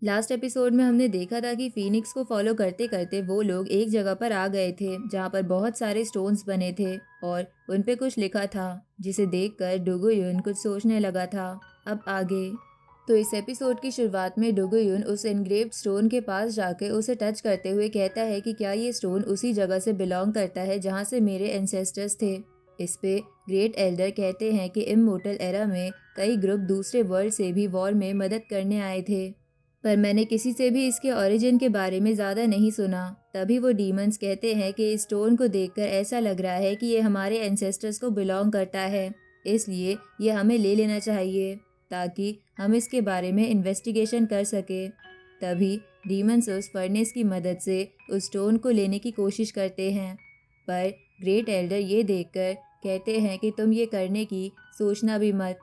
Last episode में हमने देखा था कि फीनिक्स को फॉलो करते करते वो लोग एक जगह पर आ गए थे जहाँ पर बहुत सारे स्टोन्स बने थे और उन पे कुछ लिखा था, जिसे देखकर डोगोयुन कुछ सोचने लगा था। अब आगे तो इस एपिसोड की शुरुआत में डोगोयुन उस एनग्रेव्ड स्टोन के पास जाके उसे टच करते हुए कहता है कि क्या ये स्टोन उसी जगह से बिलोंग करता है जहाँ से मेरे एंसेस्टर्स थे। इस पे ग्रेट एल्डर कहते हैं कि इममोर्टल एरा में कई ग्रुप दूसरे वर्ल्ड से भी वॉर में मदद करने आए थे, पर मैंने किसी से भी इसके ओरिजिन के बारे में ज़्यादा नहीं सुना। तभी वो डीमंस कहते हैं कि इस स्टोन को देखकर ऐसा लग रहा है कि ये हमारे एंसेस्टर्स को बिलोंग करता है, इसलिए ये हमें ले लेना चाहिए ताकि हम इसके बारे में इन्वेस्टिगेशन कर सके। तभी डीमंस उस फर्नेस की मदद से उस स्टोन को लेने की कोशिश करते हैं, पर ग्रेट एल्डर ये देखकर कहते हैं कि तुम ये करने की सोचना भी मत।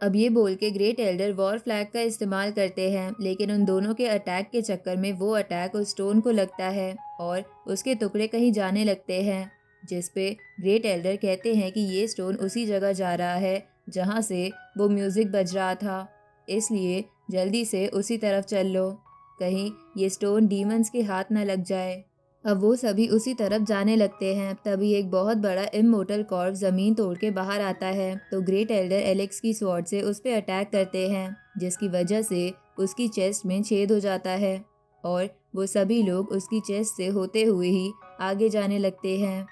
अब ये बोल के ग्रेट एल्डर वॉर फ्लैग का इस्तेमाल करते हैं, लेकिन उन दोनों के अटैक के चक्कर में वो अटैक उस स्टोन को लगता है और उसके टुकड़े कहीं जाने लगते हैं, जिस पे ग्रेट एल्डर कहते हैं कि ये स्टोन उसी जगह जा रहा है जहाँ से वो म्यूजिक बज रहा था, इसलिए जल्दी से उसी तरफ चल लो, कहीं ये स्टोन डीमंस के हाथ न लग जाए। अब वो सभी उसी तरफ जाने लगते हैं। तभी एक बहुत बड़ा इममोर्टल कॉर्प जमीन तोड़ के बाहर आता है तो ग्रेट एल्डर एलेक्स की स्वॉर्ड से उस पर अटैक करते हैं, जिसकी वजह से उसकी चेस्ट में छेद हो जाता है और वो सभी लोग उसकी चेस्ट से होते हुए ही आगे जाने लगते हैं।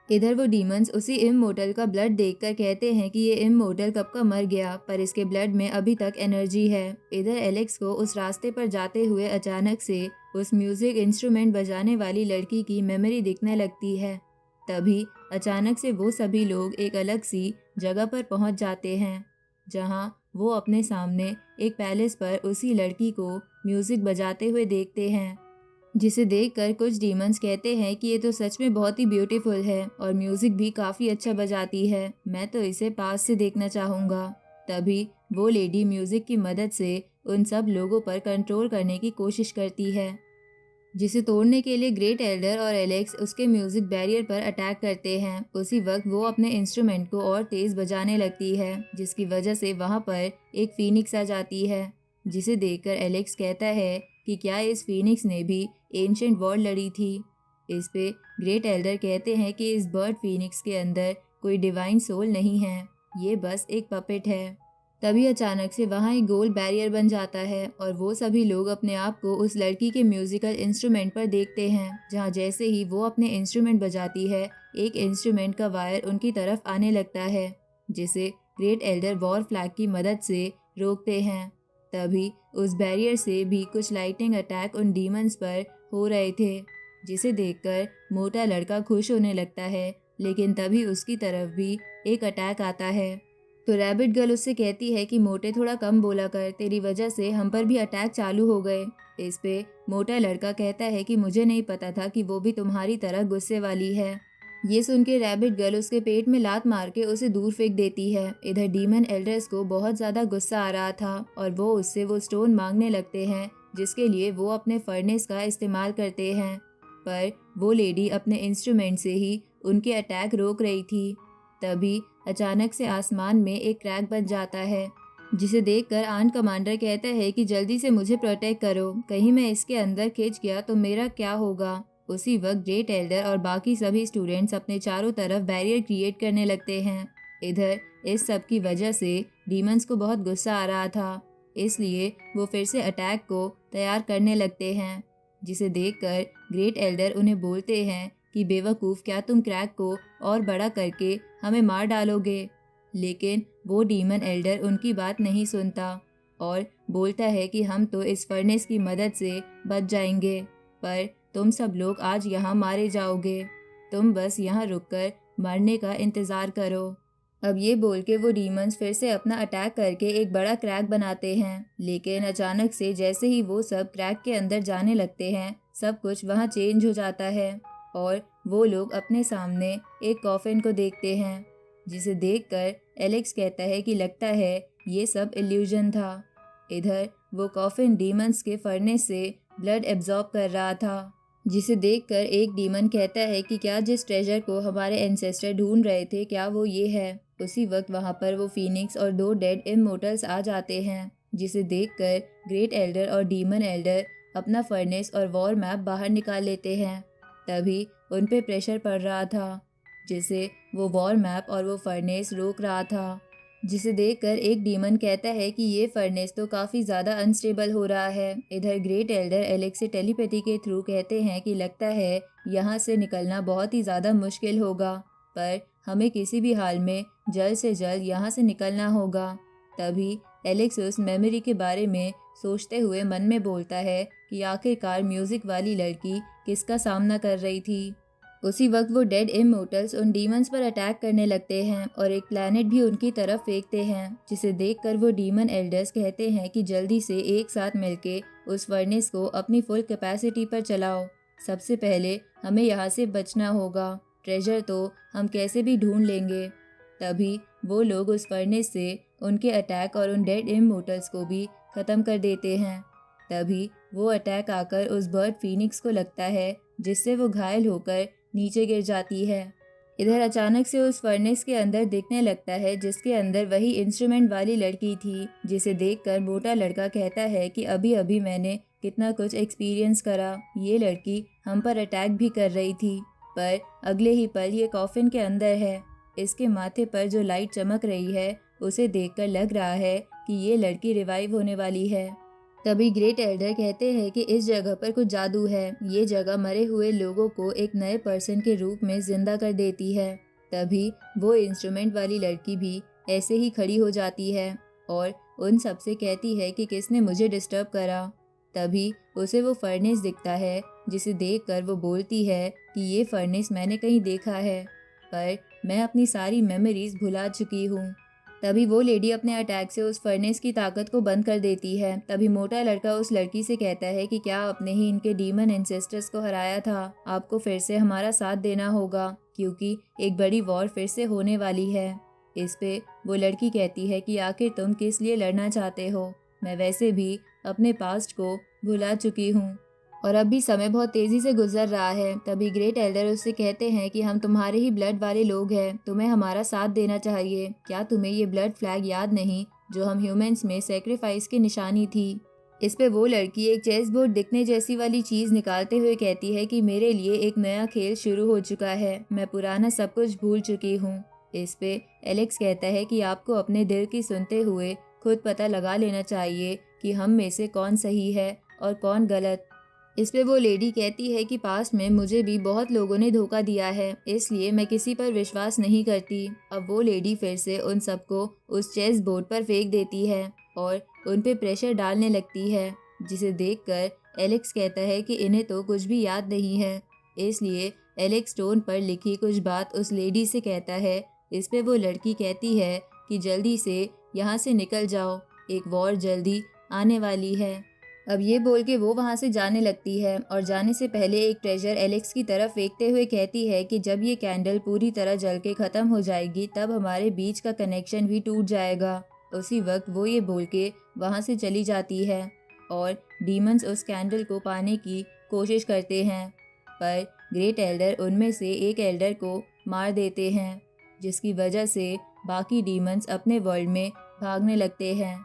इधर वो डीमंस उसी इममोर्टल का ब्लड देखकर कहते हैं कि ये इममोर्टल कब का मर गया, पर इसके ब्लड में अभी तक एनर्जी है। इधर एलेक्स को उस रास्ते पर जाते हुए अचानक से उस म्यूजिक इंस्ट्रूमेंट बजाने वाली लड़की की मेमोरी दिखने लगती है। तभी अचानक से वो सभी लोग एक अलग सी जगह पर पहुंच जाते हैं, जहां वो अपने सामने एक पैलेस पर उसी लड़की को म्यूजिक बजाते हुए देखते हैं, जिसे देखकर कुछ डीमंस कहते हैं कि ये तो सच में बहुत ही ब्यूटीफुल है और म्यूजिक भी काफी अच्छा बजाती है, मैं तो इसे पास से देखना चाहूंगा। तभी वो लेडी म्यूजिक की मदद से उन सब लोगों पर कंट्रोल करने की कोशिश करती है, जिसे तोड़ने के लिए ग्रेट एल्डर और एलेक्स उसके म्यूजिक बैरियर पर अटैक करते हैं। उसी वक्त वो अपने इंस्ट्रूमेंट को और तेज बजाने लगती है, जिसकी वजह से वहां पर एक फीनिक्स आ जाती है, जिसे देखकर एलेक्स कहता है कि क्या इस फीनिक्स ने भी एंशिएंट वॉर लड़ी थी। इस पे ग्रेट एल्डर कहते हैं कि इस बर्ड फीनिक्स के अंदर कोई डिवाइन सोल नहीं है, ये बस एक पपेट है। तभी अचानक से वहाँ एक गोल बैरियर बन जाता है और वो सभी लोग अपने आप को उस लड़की के म्यूजिकल इंस्ट्रूमेंट पर देखते हैं, जहाँ जैसे ही वो अपने इंस्ट्रूमेंट बजाती है एक इंस्ट्रूमेंट का वायर उनकी तरफ आने लगता है, जिसे ग्रेट एल्डर वॉर फ्लैग की मदद से रोकते हैं। तभी उस बैरियर से भी कुछ लाइटिंग अटैक उन डीमंस पर हो रहे थे, जिसे देखकर मोटा लड़का खुश होने लगता है, लेकिन तभी उसकी तरफ भी एक अटैक आता है। तो रैबिट गर्ल उससे कहती है कि मोटे थोड़ा कम बोला कर, तेरी वजह से हम पर भी अटैक चालू हो गए। इस पे मोटा लड़का कहता है कि मुझे नहीं पता था कि वो भी तुम्हारी तरह गुस्से वाली है। ये सुन के रैबिट गर्ल उसके पेट में लात मार के उसे दूर फेंक देती है। इधर डीमन एल्डर्स को बहुत ज्यादा गुस्सा आ रहा था और वो उससे वो स्टोन मांगने लगते हैं, जिसके लिए वो अपने फर्नेस का इस्तेमाल करते हैं, पर वो लेडी अपने इंस्ट्रूमेंट से ही उनके अटैक रोक रही थी। तभी अचानक से आसमान में एक क्रैक बन जाता है, जिसे देखकर आर्ट कमांडर कहता है कि जल्दी से मुझे प्रोटेक्ट करो, कहीं मैं इसके अंदर खिंच गया तो मेरा क्या होगा। उसी वक्त ग्रेट एल्डर और बाकी सभी स्टूडेंट्स अपने चारों तरफ बैरियर क्रिएट करने लगते हैं। इधर इस सब की वजह से डीमंस को बहुत गुस्सा आ रहा था, इसलिए वो फिर से अटैक को तैयार करने लगते हैं, जिसे देखकर ग्रेट एल्डर उन्हें बोलते हैं कि बेवकूफ़, क्या तुम क्रैक को और बड़ा करके हमें मार डालोगे। लेकिन वो डीमन एल्डर उनकी बात नहीं सुनता और बोलता है कि हम तो इस फर्नेस की मदद से बच जाएंगे, पर तुम सब लोग आज यहाँ मारे जाओगे, तुम बस यहाँ रुककर मरने का इंतज़ार करो। अब ये बोल के वो डीमंस फिर से अपना अटैक करके एक बड़ा क्रैक बनाते हैं, लेकिन अचानक से जैसे ही वो सब क्रैक के अंदर जाने लगते हैं सब कुछ वहाँ चेंज हो जाता है और वो लोग अपने सामने एक कॉफिन को देखते हैं, जिसे देखकर एलेक्स कहता है कि लगता है ये सब इल्यूजन था। इधर वो कॉफिन डीमंस के फर्नेस से ब्लड एब्जॉर्ब कर रहा था, जिसे देखकर एक डीमन कहता है कि क्या जिस ट्रेजर को हमारे एंसेस्टर ढूंढ रहे थे क्या वो ये है। उसी वक्त वहाँ पर वो फीनिक्स और दो डेड इमोर्टल्स आ जाते हैं जिसे देखकर ग्रेट एल्डर और डीमन एल्डर अपना फर्नेस और वॉर मैप बाहर निकाल लेते हैं। तभी उन पे प्रेशर पड़ रहा था, जिसे वो वॉर मैप और वो फर्नेस रोक रहा था। जिसे देखकर एक डीमन कहता है कि ये फर्नेस तो काफ़ी ज़्यादा अनस्टेबल हो रहा है। इधर ग्रेट एल्डर एलेक्स से टेलीपैथी के थ्रू कहते हैं कि लगता है यहाँ से निकलना बहुत ही ज़्यादा मुश्किल होगा, पर हमें किसी भी हाल में जल्द से जल्द यहाँ से निकलना होगा। तभी एलेक्स उस मेमोरी के बारे में सोचते हुए मन में बोलता है कि आखिरकार म्यूज़िक वाली लड़की किसका सामना कर रही थी। उसी वक्त वो डेड इमोर्टल्स उन डीमंस पर अटैक करने लगते हैं और एक प्लैनेट भी उनकी तरफ फेंकते हैं, जिसे देखकर वो डीमन एल्डर्स कहते हैं कि जल्दी से एक साथ मिलके उस फर्नेस को अपनी फुल कैपेसिटी पर चलाओ। सबसे पहले हमें यहाँ से बचना होगा, ट्रेजर तो हम कैसे भी ढूंढ लेंगे। तभी वो लोग उस फर्नेस से उनके अटैक और उन डेड इमोर्टल्स को भी ख़त्म कर देते हैं। तभी वो अटैक आकर उस बर्ड फीनिक्स को लगता है, जिससे वो घायल होकर नीचे गिर जाती है। इधर अचानक से उस फर्नेस के अंदर दिखने लगता है, जिसके अंदर वही इंस्ट्रूमेंट वाली लड़की थी, जिसे देखकर मोटा लड़का कहता है कि अभी अभी मैंने कितना कुछ एक्सपीरियंस करा। ये लड़की हम पर अटैक भी कर रही थी, पर अगले ही पल ये कॉफिन के अंदर है। इसके माथे पर जो लाइट चमक रही है, उसे देखकर लग रहा है कि ये लड़की रिवाइव होने वाली है। तभी ग्रेट एल्डर कहते हैं कि इस जगह पर कुछ जादू है, ये जगह मरे हुए लोगों को एक नए पर्सन के रूप में जिंदा कर देती है। तभी वो इंस्ट्रूमेंट वाली लड़की भी ऐसे ही खड़ी हो जाती है और उन सबसे कहती है कि किसने मुझे डिस्टर्ब करा। तभी उसे वो फर्नेस दिखता है, जिसे देखकर वो बोलती है कि ये फर्नेस मैंने कहीं देखा है, पर मैं अपनी सारी मेमोरीज भुला चुकी हूँ। तभी वो लेडी अपने अटैक से उस फर्नेस की ताकत को बंद कर देती है। तभी मोटा लड़का उस लड़की से कहता है कि क्या आपने ही इनके डीमन एंसेस्टर्स को हराया था, आपको फिर से हमारा साथ देना होगा, क्योंकि एक बड़ी वॉर फिर से होने वाली है। इस पे वो लड़की कहती है कि आखिर तुम किस लिए लड़ना चाहते हो, मैं वैसे भी अपने पास्ट को भुला चुकी हूँ और अब भी समय बहुत तेज़ी से गुजर रहा है। तभी ग्रेट एल्डर उससे कहते हैं कि हम तुम्हारे ही ब्लड वाले लोग हैं, तुम्हें हमारा साथ देना चाहिए। क्या तुम्हें ये ब्लड फ्लैग याद नहीं जो हम ह्यूमंस में सेक्रीफाइस की निशानी थी। इस पे वो लड़की एक चेस बोर्ड दिखने जैसी वाली चीज़ निकालते हुए कहती है कि मेरे लिए एक नया खेल शुरू हो चुका है, मैं पुराना सब कुछ भूल चुकी हूँ। इस पे एलेक्स कहता है कि आपको अपने दिल की सुनते हुए खुद पता लगा लेना चाहिए कि हम में से कौन सही है और कौन गलत। इस पे वो लेडी कहती है कि पास्ट में मुझे भी बहुत लोगों ने धोखा दिया है, इसलिए मैं किसी पर विश्वास नहीं करती। अब वो लेडी फिर से उन सबको उस चेस बोर्ड पर फेंक देती है और उन पे प्रेशर डालने लगती है, जिसे देखकर एलेक्स कहता है कि इन्हें तो कुछ भी याद नहीं है। इसलिए एलेक्स स्टोन पर लिखी कुछ बात उस लेडी से कहता है। इस पे वो लड़की कहती है कि जल्दी से यहाँ से निकल जाओ, एक वॉर जल्दी आने वाली है। अब ये बोल के वो वहाँ से जाने लगती है और जाने से पहले एक ट्रेजर एलेक्स की तरफ फेंकते हुए कहती है कि जब ये कैंडल पूरी तरह जल के ख़त्म हो जाएगी तब हमारे बीच का कनेक्शन भी टूट जाएगा। उसी वक्त वो ये बोल के वहाँ से चली जाती है और डीमंस उस कैंडल को पाने की कोशिश करते हैं, पर ग्रेट एल्डर उनमें से एक एल्डर को मार देते हैं, जिसकी वजह से बाकी डीमंस अपने वर्ल्ड में भागने लगते हैं।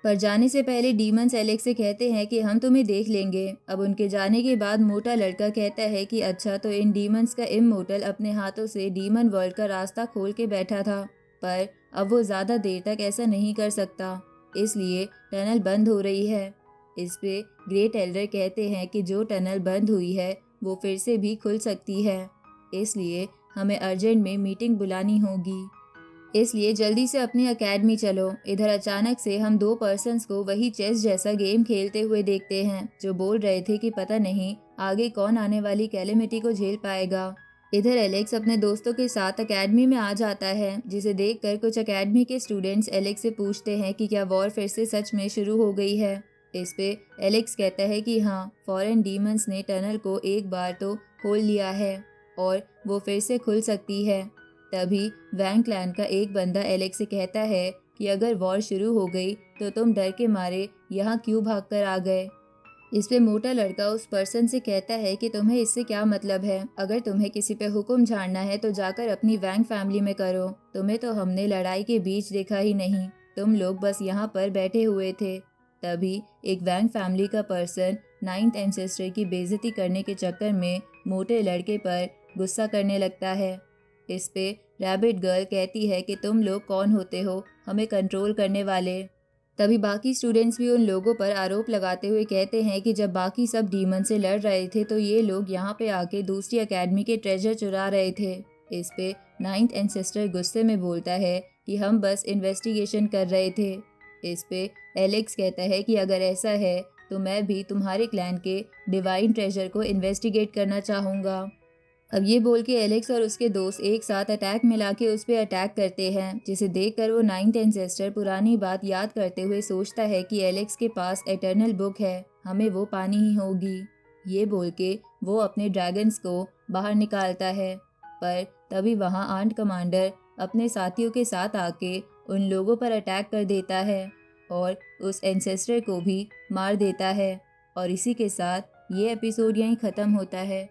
पर जाने से पहले डीमंस एलेक्स से कहते हैं कि हम तुम्हें देख लेंगे। अब उनके जाने के बाद मोटा लड़का कहता है कि अच्छा, तो इन डीमंस का इमोर्टल अपने हाथों से डीमन वर्ल्ड का रास्ता खोल के बैठा था, पर अब वो ज़्यादा देर तक ऐसा नहीं कर सकता, इसलिए टनल बंद हो रही है। इस पे ग्रेट एल्डर कहते हैं कि जो टनल बंद हुई है वो फिर से भी खुल सकती है, इसलिए हमें अर्जेंट में मीटिंग बुलानी होगी, इसलिए जल्दी से अपनी एकेडमी चलो। इधर अचानक से हम दो पर्सन्स को वही चेस जैसा गेम खेलते हुए देखते हैं, जो बोल रहे थे कि पता नहीं आगे कौन आने वाली कैलेमिटी को झेल पाएगा। इधर एलेक्स अपने दोस्तों के साथ एकेडमी में आ जाता है, जिसे देखकर कुछ एकेडमी के स्टूडेंट्स एलेक्स से पूछते हैं कि क्या वॉर फिर से सच में शुरू हो गई है। इस पे एलेक्स कहता है कि हाँ, फॉरेन डीमंस ने टनल को एक बार तो खोल लिया है और वो फिर से खुल सकती है। तभी वैंग क्लैन का एक बंदा एलेक्स से कहता है कि अगर वॉर शुरू हो गई तो तुम डर के मारे यहाँ क्यों भागकर आ गए। इस पे मोटा लड़का उस पर्सन से कहता है कि तुम्हें इससे क्या मतलब है, अगर तुम्हें किसी पे हुक्म झाड़ना है तो जाकर अपनी वैंग फैमिली में करो, तुम्हें तो हमने लड़ाई के बीच देखा ही नहीं, तुम लोग बस यहाँ पर बैठे हुए थे। तभी एक वैंग फैमिली का पर्सन नाइन्थ एंसेस्टर की बेइज्जती करने के चक्कर में मोटे लड़के पर गुस्सा करने लगता है। इस पे रैबिट गर्ल कहती है कि तुम लोग कौन होते हो हमें कंट्रोल करने वाले। तभी बाकी स्टूडेंट्स भी उन लोगों पर आरोप लगाते हुए कहते हैं कि जब बाकी सब डीमन से लड़ रहे थे तो ये लोग यहाँ पे आके दूसरी एकेडमी के ट्रेजर चुरा रहे थे। इस पे नाइन्थ एंसेस्टर गुस्से में बोलता है कि हम बस इन्वेस्टिगेशन कर रहे थे। इस पे एलेक्स कहता है कि अगर ऐसा है तो मैं भी तुम्हारे क्लैन के डिवाइन ट्रेजर को इन्वेस्टिगेट करना चाहूँगा। अब ये बोल के एलेक्स और उसके दोस्त एक साथ अटैक मिला के उस पर अटैक करते हैं, जिसे देखकर वो नाइन्थ एंसेस्टर पुरानी बात याद करते हुए सोचता है कि एलेक्स के पास एटर्नल बुक है, हमें वो पानी ही होगी। ये बोल के वो अपने ड्रैगन्स को बाहर निकालता है, पर तभी वहाँ आर्ट कमांडर अपने साथियों के साथ आके उन लोगों पर अटैक कर देता है और उस एंसेस्टर को भी मार देता है। और इसी के साथ ये एपिसोड यहीं ख़त्म होता है।